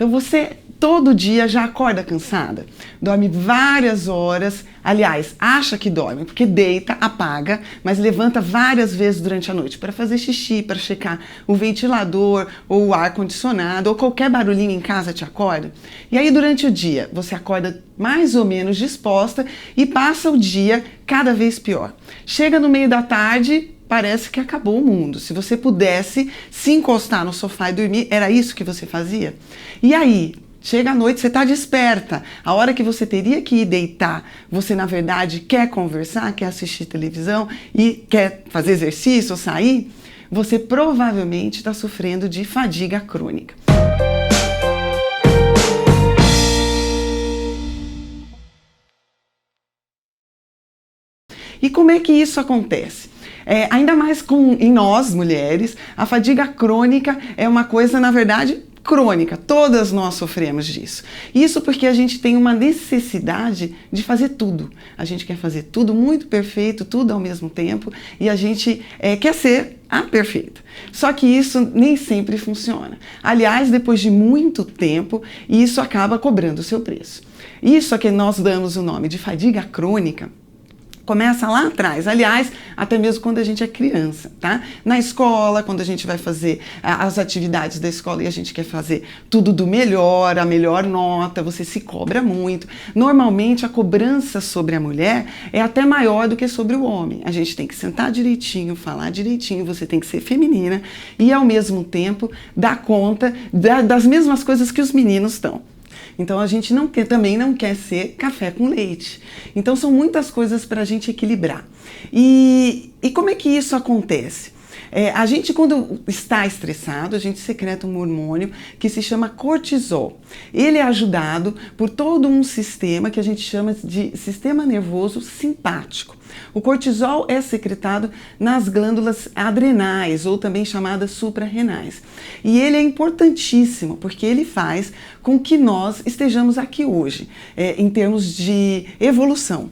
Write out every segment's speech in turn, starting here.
Então você todo dia já acorda cansada, dorme várias horas, aliás, acha que dorme, porque deita, apaga, mas levanta várias vezes durante a noite para fazer xixi, para checar o ventilador ou o ar-condicionado ou qualquer barulhinho em casa te acorda. E aí durante o dia você acorda mais ou menos disposta e passa o dia cada vez pior. Chega no meio da tarde, parece que acabou o mundo. Se você pudesse se encostar no sofá e dormir, era isso que você fazia? E aí? Chega à noite, você está desperta. A hora que você teria que ir deitar, você na verdade quer conversar, quer assistir televisão e quer fazer exercício ou sair, você provavelmente está sofrendo de fadiga crônica. E como é que isso acontece? Ainda mais em nós, mulheres, a fadiga crônica é uma coisa, na verdade, crônica. Todas nós sofremos disso. Isso porque a gente tem uma necessidade de fazer tudo. A gente quer fazer tudo muito perfeito, tudo ao mesmo tempo, e a gente quer ser a perfeita. Só que isso nem sempre funciona. Aliás, depois de muito tempo, isso acaba cobrando o seu preço. Isso é que nós damos o nome de fadiga crônica. Começa lá atrás, aliás, até mesmo quando a gente é criança, tá? Na escola, quando a gente vai fazer as atividades da escola e a gente quer fazer tudo do melhor, a melhor nota, você se cobra muito. Normalmente a cobrança sobre a mulher é até maior do que sobre o homem. A gente tem que sentar direitinho, falar direitinho, você tem que ser feminina e ao mesmo tempo dar conta das mesmas coisas que os meninos estão. Então a gente também não quer ser café com leite. Então são muitas coisas para a gente equilibrar. E como é que isso acontece? A gente, quando está estressado, a gente secreta um hormônio que se chama cortisol. Ele é ajudado por todo um sistema que a gente chama de sistema nervoso simpático. O cortisol é secretado nas glândulas adrenais, ou também chamadas suprarrenais. E ele é importantíssimo, porque ele faz com que nós estejamos aqui hoje, em termos de evolução.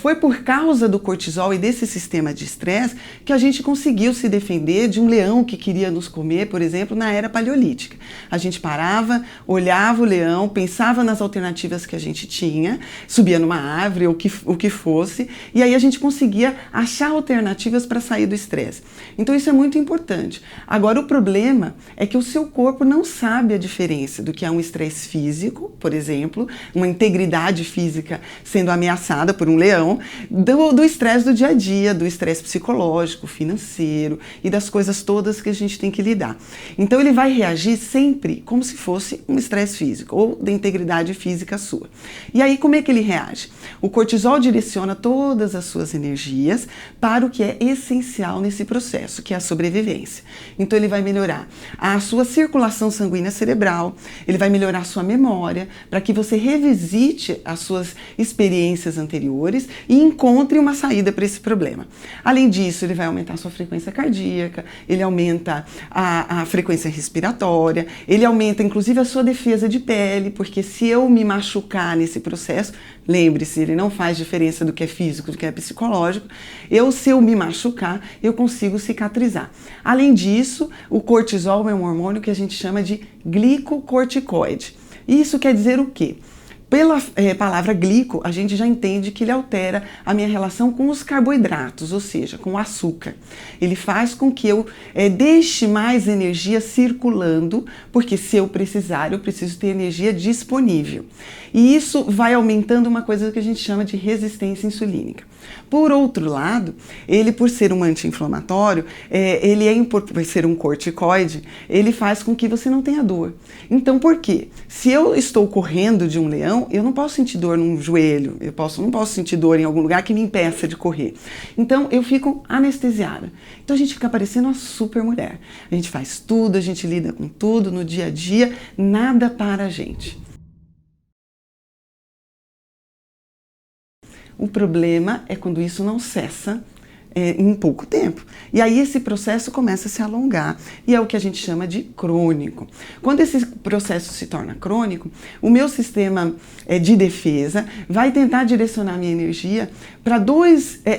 Foi por causa do cortisol e desse sistema de estresse que a gente conseguiu se defender de um leão que queria nos comer, por exemplo, na era paleolítica. A gente parava, olhava o leão, pensava nas alternativas que a gente tinha, subia numa árvore ou o que fosse, e aí a gente conseguia achar alternativas para sair do estresse. Então isso é muito importante. Agora o problema é que o seu corpo não sabe a diferença do que é um estresse físico, por exemplo, uma integridade física sendo ameaçada por um leão, do estresse do dia a dia, do estresse psicológico, financeiro e das coisas todas que a gente tem que lidar. Então ele vai reagir sempre como se fosse um estresse físico ou da integridade física sua. E aí como é que ele reage? O cortisol direciona todas as suas energias para o que é essencial nesse processo, que é a sobrevivência. Então ele vai melhorar a sua circulação sanguínea cerebral, ele vai melhorar a sua memória, para que você revisite as suas experiências anteriores e encontre uma saída para esse problema. Além disso, ele vai aumentar a sua frequência cardíaca, ele aumenta a frequência respiratória, ele aumenta inclusive a sua defesa de pele, porque se eu me machucar nesse processo, lembre-se, ele não faz diferença do que é físico, do que é psicológico. Se eu me machucar, eu consigo cicatrizar. Além disso, o cortisol é um hormônio que a gente chama de glicocorticoide. Isso quer dizer o quê? Pela palavra glico, a gente já entende que ele altera a minha relação com os carboidratos, ou seja, com o açúcar. Ele faz com que eu deixe mais energia circulando, porque se eu precisar, eu preciso ter energia disponível. E isso vai aumentando uma coisa que a gente chama de resistência insulínica. Por outro lado, ele, por ser um anti-inflamatório, por ser um corticoide, ele faz com que você não tenha dor. Então, por quê? Se eu estou correndo de um leão, eu não posso sentir dor num joelho, não posso sentir dor em algum lugar que me impeça de correr. Então, eu fico anestesiada. Então, a gente fica parecendo uma super mulher. A gente faz tudo, a gente lida com tudo no dia a dia, nada para a gente. O problema é quando isso não cessa em pouco tempo. E aí esse processo começa a se alongar e é o que a gente chama de crônico. Quando esse processo se torna crônico, o meu sistema de defesa vai tentar direcionar minha energia para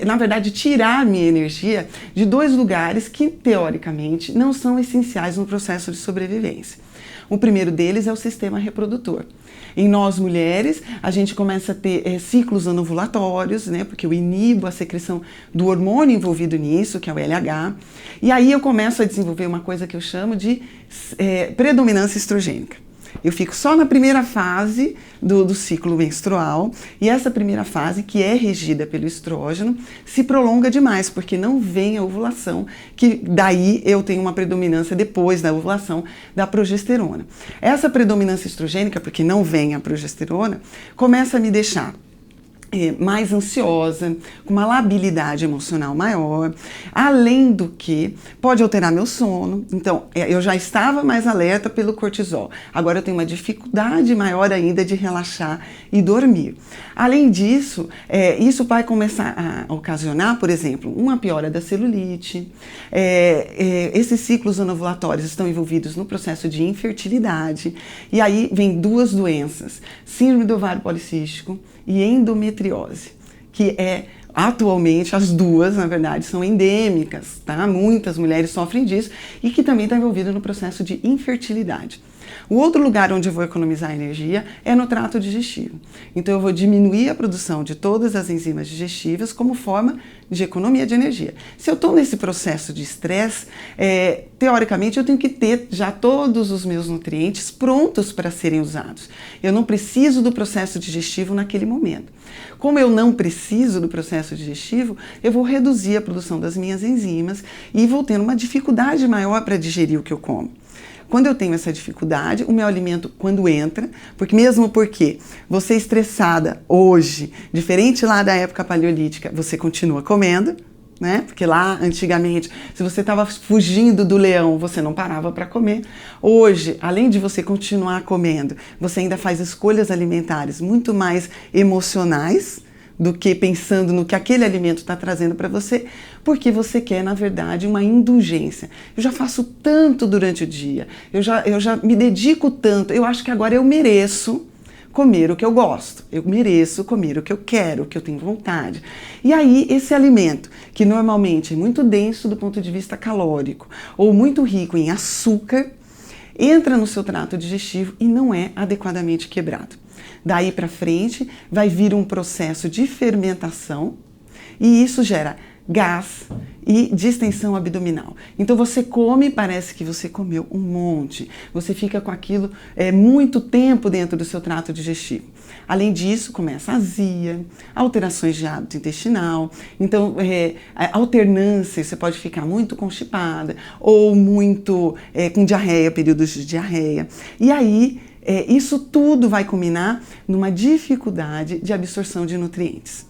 na verdade, tirar minha energia de dois lugares que, teoricamente, não são essenciais no processo de sobrevivência. O primeiro deles é o sistema reprodutor. Em nós mulheres, a gente começa a ter ciclos anovulatórios, né, porque eu inibo a secreção do hormônio envolvido nisso, que é o LH, e aí eu começo a desenvolver uma coisa que eu chamo de predominância estrogênica. Eu fico só na primeira fase do ciclo menstrual, e essa primeira fase, que é regida pelo estrógeno, se prolonga demais, porque não vem a ovulação, que daí eu tenho uma predominância depois da ovulação da progesterona. Essa predominância estrogênica, porque não vem a progesterona, começa a me deixar mais ansiosa, com uma labilidade emocional maior, além do que pode alterar meu sono. Então, eu já estava mais alerta pelo cortisol, agora eu tenho uma dificuldade maior ainda de relaxar e dormir. Além disso, isso vai começar a ocasionar, por exemplo, uma piora da celulite. Esses ciclos anovulatórios estão envolvidos no processo de infertilidade, e aí vem duas doenças, síndrome do ovário policístico e endometriose, que atualmente as duas, na verdade, são endêmicas, tá? Muitas mulheres sofrem disso e que também está envolvido no processo de infertilidade. O outro lugar onde eu vou economizar energia é no trato digestivo. Então eu vou diminuir a produção de todas as enzimas digestivas como forma de economia de energia. Se eu estou nesse processo de estresse, teoricamente eu tenho que ter já todos os meus nutrientes prontos para serem usados. Eu não preciso do processo digestivo naquele momento. Como eu não preciso do processo digestivo, eu vou reduzir a produção das minhas enzimas e vou tendo uma dificuldade maior para digerir o que eu como. Quando eu tenho essa dificuldade, o meu alimento, quando entra, porque você estressada hoje, diferente lá da época paleolítica, você continua comendo, né? Porque lá, antigamente, se você estava fugindo do leão, você não parava para comer. Hoje, além de você continuar comendo, você ainda faz escolhas alimentares muito mais emocionais, do que pensando no que aquele alimento está trazendo para você, porque você quer, na verdade, uma indulgência. Eu já faço tanto durante o dia, eu já me dedico tanto, eu acho que agora eu mereço comer o que eu gosto, eu mereço comer o que eu quero, o que eu tenho vontade. E aí, esse alimento, que normalmente é muito denso do ponto de vista calórico, ou muito rico em açúcar, entra no seu trato digestivo e não é adequadamente quebrado. Daí para frente vai vir um processo de fermentação e isso gera gás e distensão abdominal. Então você come, parece que você comeu um monte. Você fica com aquilo muito tempo dentro do seu trato digestivo. Além disso, começa a azia, alterações de hábito intestinal. Então, alternância, você pode ficar muito constipada ou muito com diarreia, períodos de diarreia. E aí, isso tudo vai culminar numa dificuldade de absorção de nutrientes.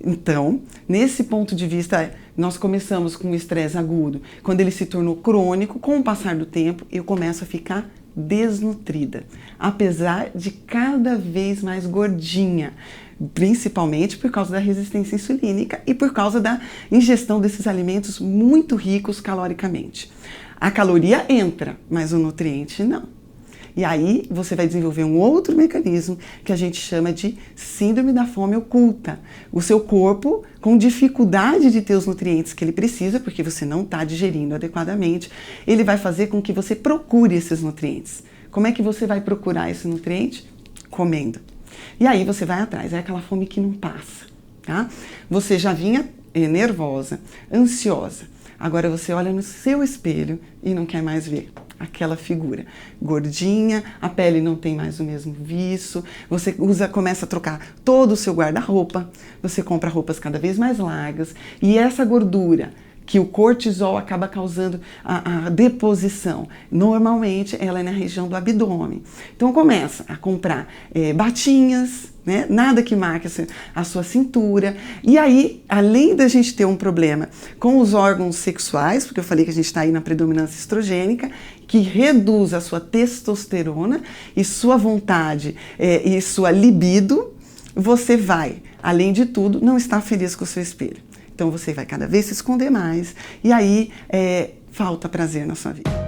Então, nesse ponto de vista, nós começamos com o estresse agudo. Quando ele se tornou crônico, com o passar do tempo, eu começo a ficar desnutrida, apesar de cada vez mais gordinha, principalmente por causa da resistência insulínica e por causa da ingestão desses alimentos muito ricos caloricamente. A caloria entra, mas o nutriente não. E aí você vai desenvolver um outro mecanismo que a gente chama de síndrome da fome oculta. O seu corpo, com dificuldade de ter os nutrientes que ele precisa, porque você não está digerindo adequadamente, ele vai fazer com que você procure esses nutrientes. Como é que você vai procurar esse nutriente? Comendo. E aí você vai atrás, é aquela fome que não passa, tá? Você já vinha nervosa, ansiosa. Agora você olha no seu espelho e não quer mais ver aquela figura gordinha, a pele não tem mais o mesmo viço, você começa a trocar todo o seu guarda-roupa, você compra roupas cada vez mais largas e essa gordura que o cortisol acaba causando a deposição, normalmente ela é na região do abdômen. Então começa a comprar batinhas, né? Nada que marque a sua cintura. E aí, além da gente ter um problema com os órgãos sexuais, porque eu falei que a gente está aí na predominância estrogênica, que reduz a sua testosterona e sua vontade e sua libido, você vai, além de tudo, não estar feliz com o seu espelho. Então você vai cada vez se esconder mais e aí falta prazer na sua vida.